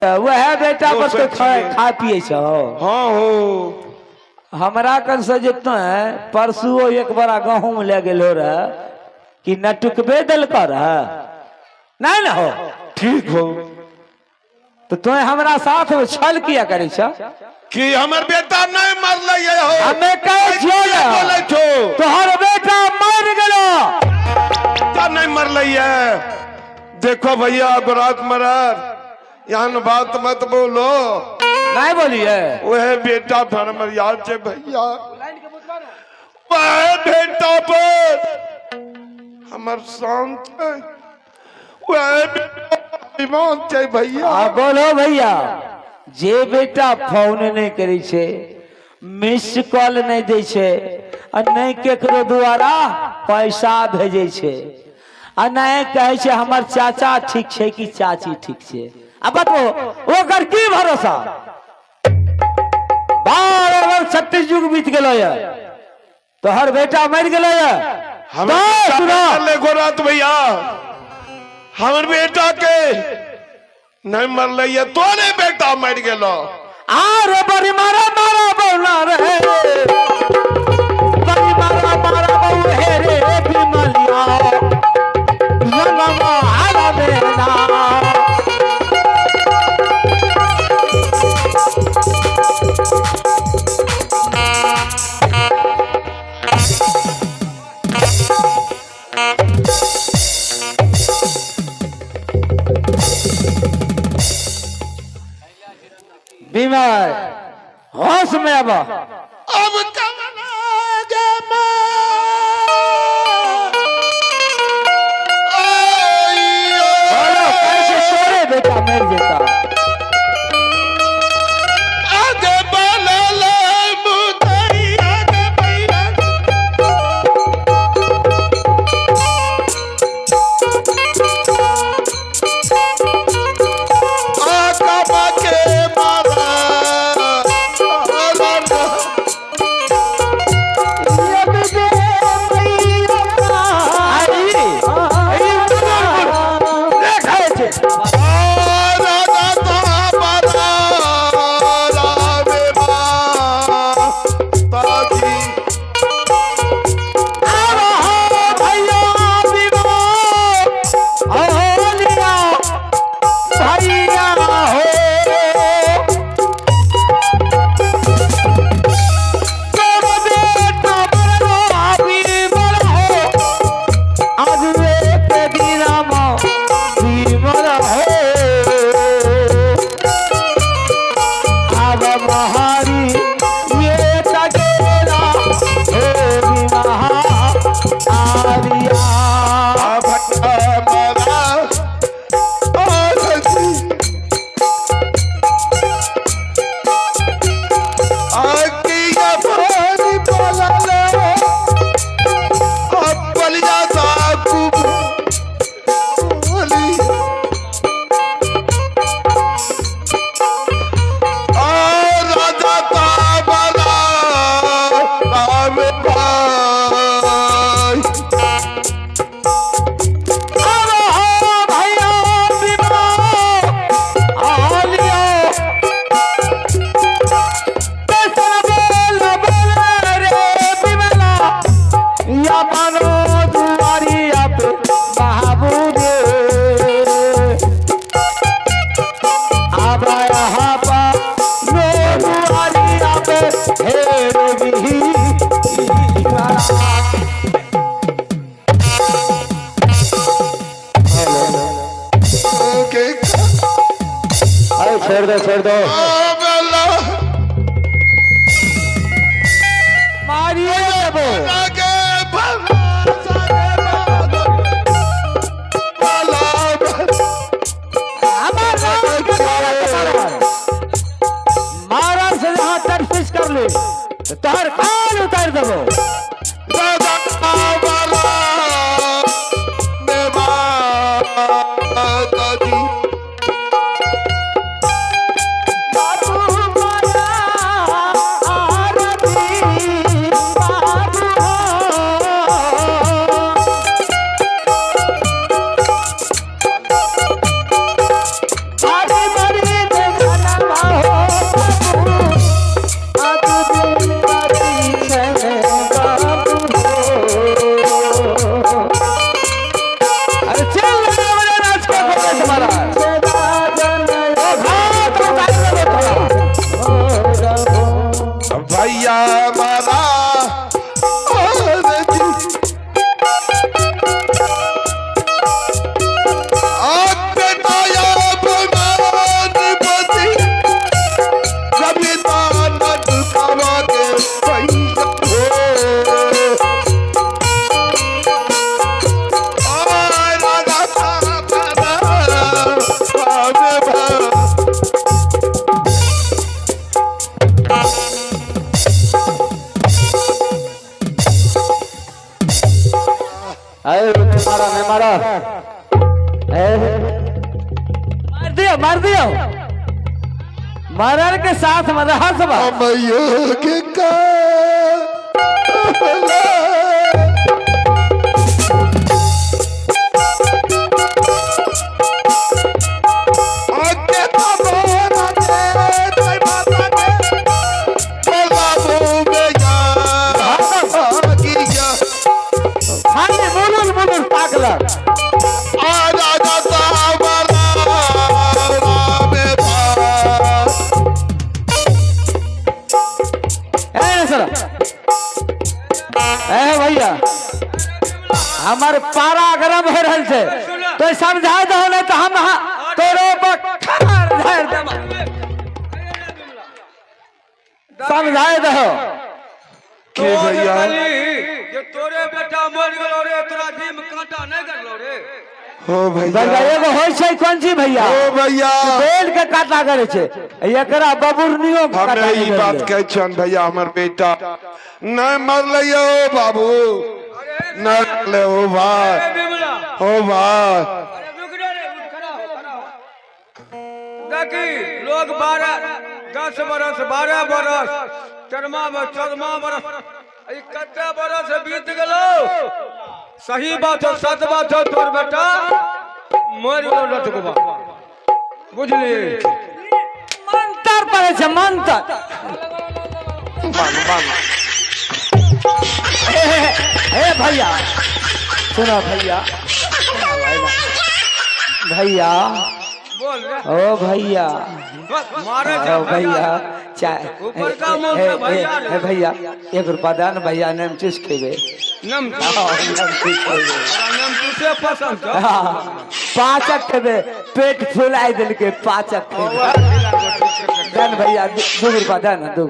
वह बेटा पर तो खा पिए छो। हाँ हो हमरा कन से जितना है परसुओ एक बड़ा गहूम ले गेलो रे कि न टुकबे दल कर नहीं ना हो ठीक हो तो तुम्हें हमरा साथ में छल किया करे छ कि हमर बेटा नहीं मरले हो। हमें कहे बोले छो तोहर बेटा मर गेलो क्या नहीं मरले है। देखो भैया गुरात मरर यहाँ बात मत बोलो नहीं बोलिए वह बेटा पर मर याद से भैया वह बेटा पर हमर शांत है वह बेटा भैया बोलो भैया जे बेटा फोन नहीं करे छे मिस कॉल नहीं दे छे और नहीं केकरो द्वारा पैसा भेजे छे और नहीं कहे छे हमर चाचा ठीक छे कि चाची ठीक छे। अब बताओ ओकर की भरोसा 12 वर्ष 36 युग बीत गेलो है तो हर बेटा मर गेलो है। हमें गोरात भैया हमर बेटा के नहीं मरले है तोरे बेटा मर गेलो। आरे बड़ी मारा मारा बोला रे बड़ी मारा मारा बोल हे रे बिमलिया रंगमा आला बेना बीमार होश में अब कैसे सोरे बेटा मर जेता छोड़ दो मारिए मारा से जहाँ तरफिश कर ले तोहर कान उतार देबो। भैया मारा मारा नहीं मारा मार दियो मरर के साथ मरहा सब के का भैया हमारे पारा गरम हो रहा है तो समझा दो नहीं तो हम तोरो समझा दो के भैया जो तोरे बेटा मर गेलो रे तोरा जी में कांटा नहीं गड़लो रे हो भैया एगो होय छै कोन चीज भैया हो भैया बेल के काटा करे छै एकरा बबुरनियो काटा हमें ई बात कह छन भैया हमर बेटा नहीं मरले हो बाबू नहीं ले हो भाई हो भाई अरे रुक रे उठ खड़ा हो देखी लोग 10 बरस 12 बरस 14 बरस ई कते बरस बीत गेलो सही बात हो सच बात हो तोर बेटा मर गेलो लटकबा बुझली मंत्र पड़े छै मंत्र ए भैया सुनो भैया भैया बोल रे ओ भैया मारे ओ भैया ऊपर का मुंह से भैया रे। भैया 1 रुपया दान भैया नेम चीज खेबे नम नम तुसे पसंद छ 5 खेबे पेट फुलाई दिल के 5 खेबे दान भैया 2 रुपया दान 2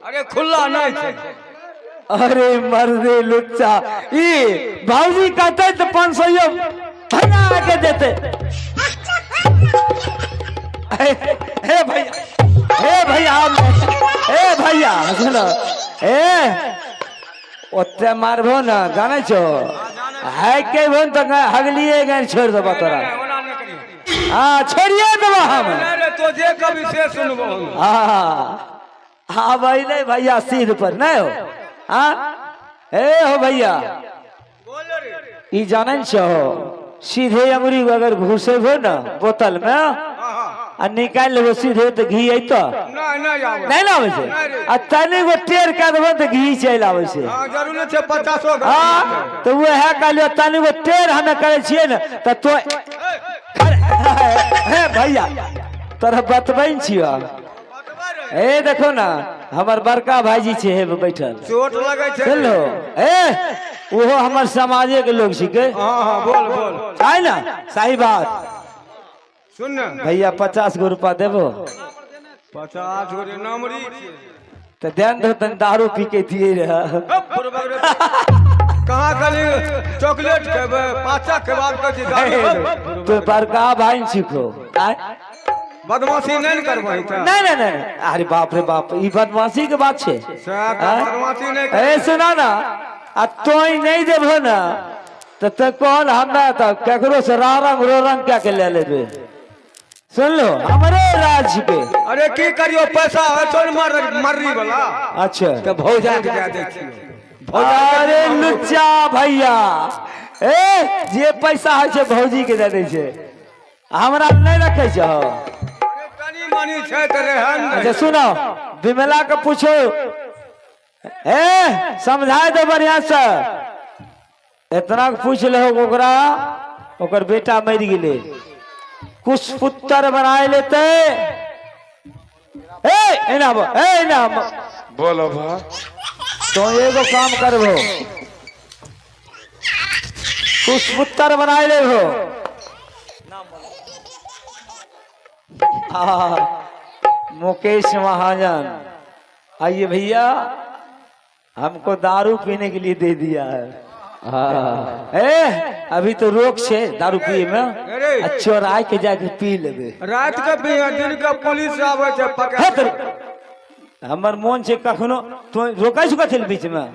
अरे खुला नहीं छै अरे मर्दे लुच्चा ई भाजी कहते तो 500 भैया के देते हे भैया सुनो ओते मारबो ना जाने छो है के भन तो हगलिए गन छोड़ देबो तोरा हां छोड़िए देबो हम अरे तो जे कभी से सुनबो हां भाई नहीं भैया सिर पर नहीं हो हाँ ए हो भैया बोल रे ई जाने छो सीधे अंगुरी अगर घुसे हो ना बोतल में आ निकाल लेबो सीधे तो घी अइतो नहीं आवे नहीं लावे छै आ तनी गो टेर के देबो तो घी चल आवे छै हां जरूर छै 50 हां तो वो है कहलियो तनी गो टेर हमे करे छिए ना तो हे भैया तोरा बतबैन छियो ए देखो ना हमर बड़का भाईजी छे हे बैठल चोट लगे छै चलो ए ओहो हमर समाजे के लोग छिके हां बोल है ना सही बात सुन ना भैया 50 गो रुपया देबो 50 गो रे नामरी छै तो ध्यान दो तन दारू पी के दिए रहा कहां गली चॉकलेट खेबे पाचा के बाद कह छी गाड़ी तो बड़का भाई छिको बदमाशी नहीं करबही त नहीं अरे बाप रे बाप ई बदमाशी के बात छे बदमाशी नहीं ए सुना ना आ तोई नहीं देबो ना तो कौन हमरा त केकरो से रंग क्या के ले लेबे सुन लो हमरे राज के अरे की करियो पैसा चोर मर्री वाला अच्छा तो भौजा के दे दै छी अरे लुच्चा भैया ए जे पैसा है छे भौजी के दे दै छे हमरा नहीं रखे छे तनी मनी छै त रहन अच्छा सुनो विमला के पूछो ए समझाए दो बढ़िया से इतना पूछ ले ओकरा ओकर बेटा मर गेले कुछ पुत्र बनाए लेते ए ना बोलो भा। तो एगो काम करबो, पुष्पुत्तर बनाए ले हो। मुकेश महाजन, आइए भैया, हमको दारू पीने के लिए दे दिया है। अभी तो रोक छे दारू पिए में, चोराय के जाके पी लेबे। रात के भी दिन के पुलिस आवे छे पकड़। हमर मन छे कखनो तो रोकै सुका छे बीच में,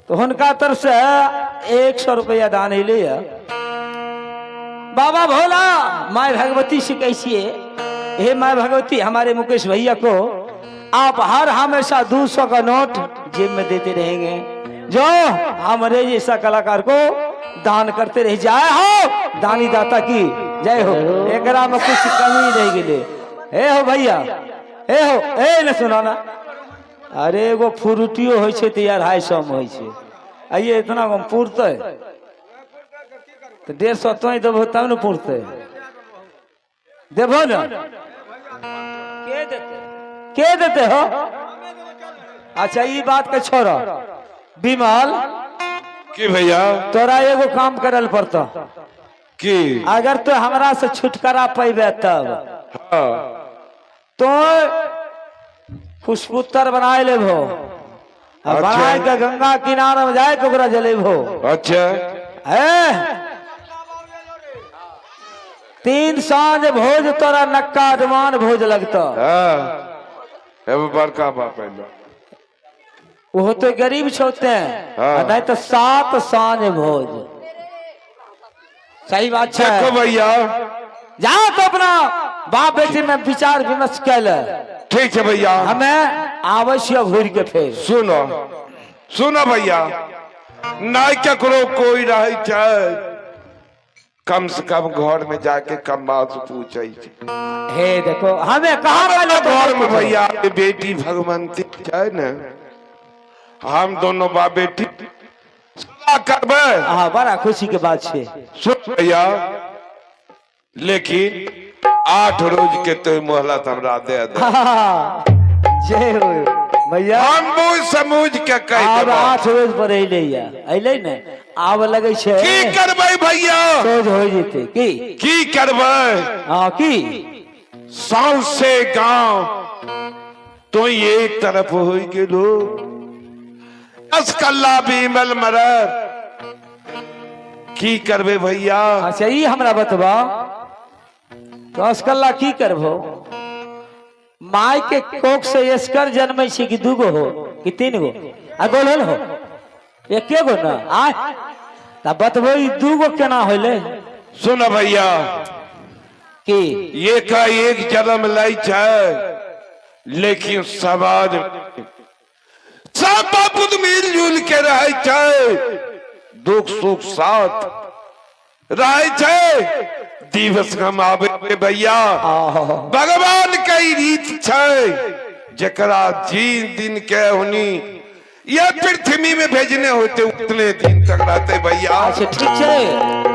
तो हुनका तरफ से 100 रुपया दान अइले। बाबा भोला, माय भगवती से कैसी है, हे माय भगवती, हमारे मुकेश भैया को आप हर हमेशा 200 का नोट जेब में देते रहेंगे, जो हमारे जैसा कलाकार को दान करते रह जाए हो। दानी दाता की जय हो, एकरा में कुछ कमी नहीं गिले। हे हो भैया, हे हो, ए न सुना ना, अरे एगो फ्रूटियो होइ छे तो यार 250 में होइ छे। आइए इतना कम पुरते तो 150 तो ही देबो तब न पुरते, देबो ना। के देते हो? अच्छा ये बात के छोड़ो, विमल की भैया, तोरा एगो काम करल पड़ता की अगर तो हमरा से छुटकारा पैबे तब हाँ। तो पुष्पुत्तर बनाए लेबो, बनाए के गंगा किनारे में जाए के ओकरा जलेबो। अच्छा, 3 सांझ भोज तोरा नक्का डमान भोज लगता। हाँ। एगो बड़का बाप है, वो तो गरीब छोते हैं, हाँ। नहीं तो 7 सांझ भोज। सही बात देखो है भैया, जाओ तो अपना बाप बेटी में विचार विमर्श कैल, ठीक है भैया। हमें आवश्यक घूर के फिर सुनो सुनो भैया, ना ककरो कोई रहे चाहे, कम से कम घर में जाके कम्बा से पूछे। हे देखो हमें कहा घर में भैया बेटी भगवंती है न, हम दोनों बाप बेटी करबे। हाँ, बड़ा खुशी के बात है। सुन भैया, लेकिन 8 रोज के तो मोहलत हमरा दे दे। जय हो भैया, हम बुझ समझ के कह अब देबो। 8 रोज पर अइले ने, आब लगे छे की करबै भैया, सोच हो जेते की करबै। हाँ की साल से गांव तो एक तरफ हो गेलो, 10 कल्ला बीमल मरर, की करबे भैया। अच्छा ये हमरा बतबा, 10 कल्ला की करबो? माय के कोख से एस्कर जन्मे छी कि 2 गो हो कि 3 गो? आ गोल हो एके गो ना? आ ता बतबो ई 2 गो केना होले? सुन भैया, की ये का एक जन्म लै छै, लेकिन समाज में सब बापुत मिलजुल के रहे छै, दुख सुख साथ रहे छै, दिवस कमावे भैया। भगवान कई रीत छै, जकरा जीन दिन के हुनी ये पृथ्वी में भेजने होते उतने दिन तक रहते भैया। अच्छा ठीक छै,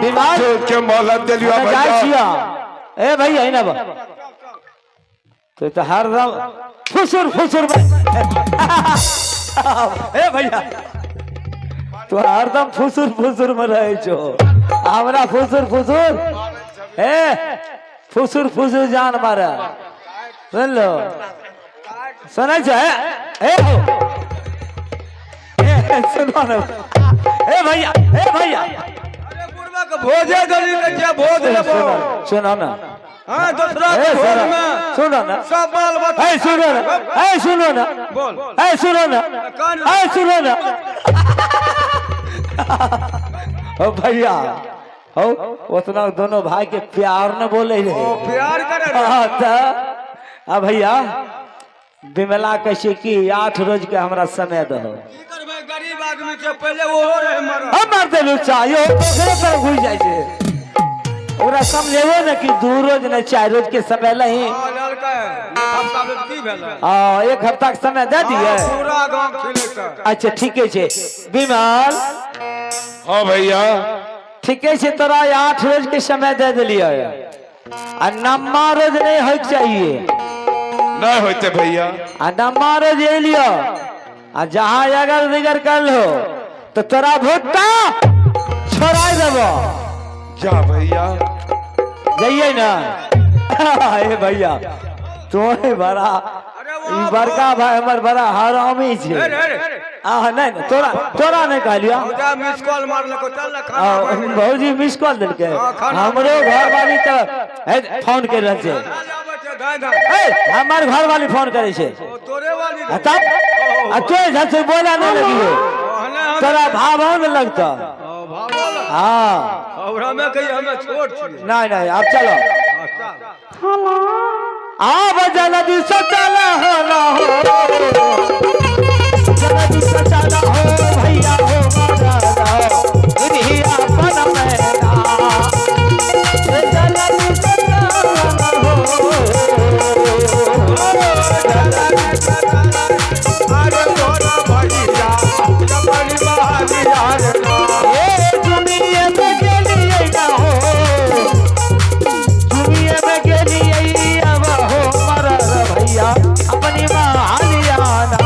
बीमार के मोहलत दिलियो जाय भैया। छिया ए भैया इना बा तो हरदम फुसुर फुसुर ए भैया तो हरदम फुसुर फुसुर में रहे छो, हमरा फुसुर फुसुर फुसुर फुसुर जान मारा, सुन लो सुनै छै सुनो ना भैया अरे बुढ़वा के भोजे गली के जे भोज लेबो, सुनो ना, हां दूसरा के भोज में सुनो ना, सब बाल बच्चा। सुनो ना, सुनो ना, बोल सुनो ना, सुनो ना ओ भैया हो, उतना दोनों भाई के प्यार न बोले रहे। प्यार करे तो भैया बिमला कैसे की 8 रोज के हमरा समय दो, की करबे, गरीब आदमी के पहले ओहो रहे मर। हम मार देलु चाहिए ओकरे पर घुस जाय छे, ओकरा समझेबो न कि 2 रोज न 4 रोज के समय लही। हां लड़का हफ्ता में की भेल? 1 हफ्ता के समय दे दिए, पूरा गांव खिले का। अच्छा ठीके छे बिमल, हाँ भैया, ठीके छे, तोरा 8 रोज के समय दे दिलिए, आ 9 रोज नहीं होके चाहिए। नहीं होते भैया आ नंबर जे लियो आ जहाँ अगर दिगर कर लो तो तोरा भुट्टा छोड़ा देबो जा भैया जाइए ना ए भैया तोरे बड़ा ई बड़का भाई हमर बड़ा हरामी छे आ नहीं तोरा तोरा नहीं कहलियो जा मिस कॉल मार लको चल ना खाना भौजी मिस कॉल देलके हमरो घर वाली तो फोन कर रहल छे गाय गाय ए हमर घर वाली फोन करे छे तोरे वाली आ तब आ तोय झसे बोला नहीं लगियो तोरा भाव में लगता भाव हां और हमें कही हमें छोड़ छी नहीं नहीं अब चलो अच्छा आब जल्दी से चला हो जल्दी से चला हो भैया हो मारा इन्हीं अपन मैना जल्दी से चला हो अरे तोरा भैया कपड़ी बहाली यार ए दुनिया में गेलिए ना हो दुनिया में गेलिए अब हो मारा भैया अपनी महालियाना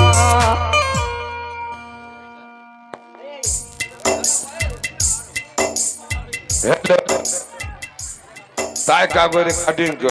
ताय का रिकॉर्डिंग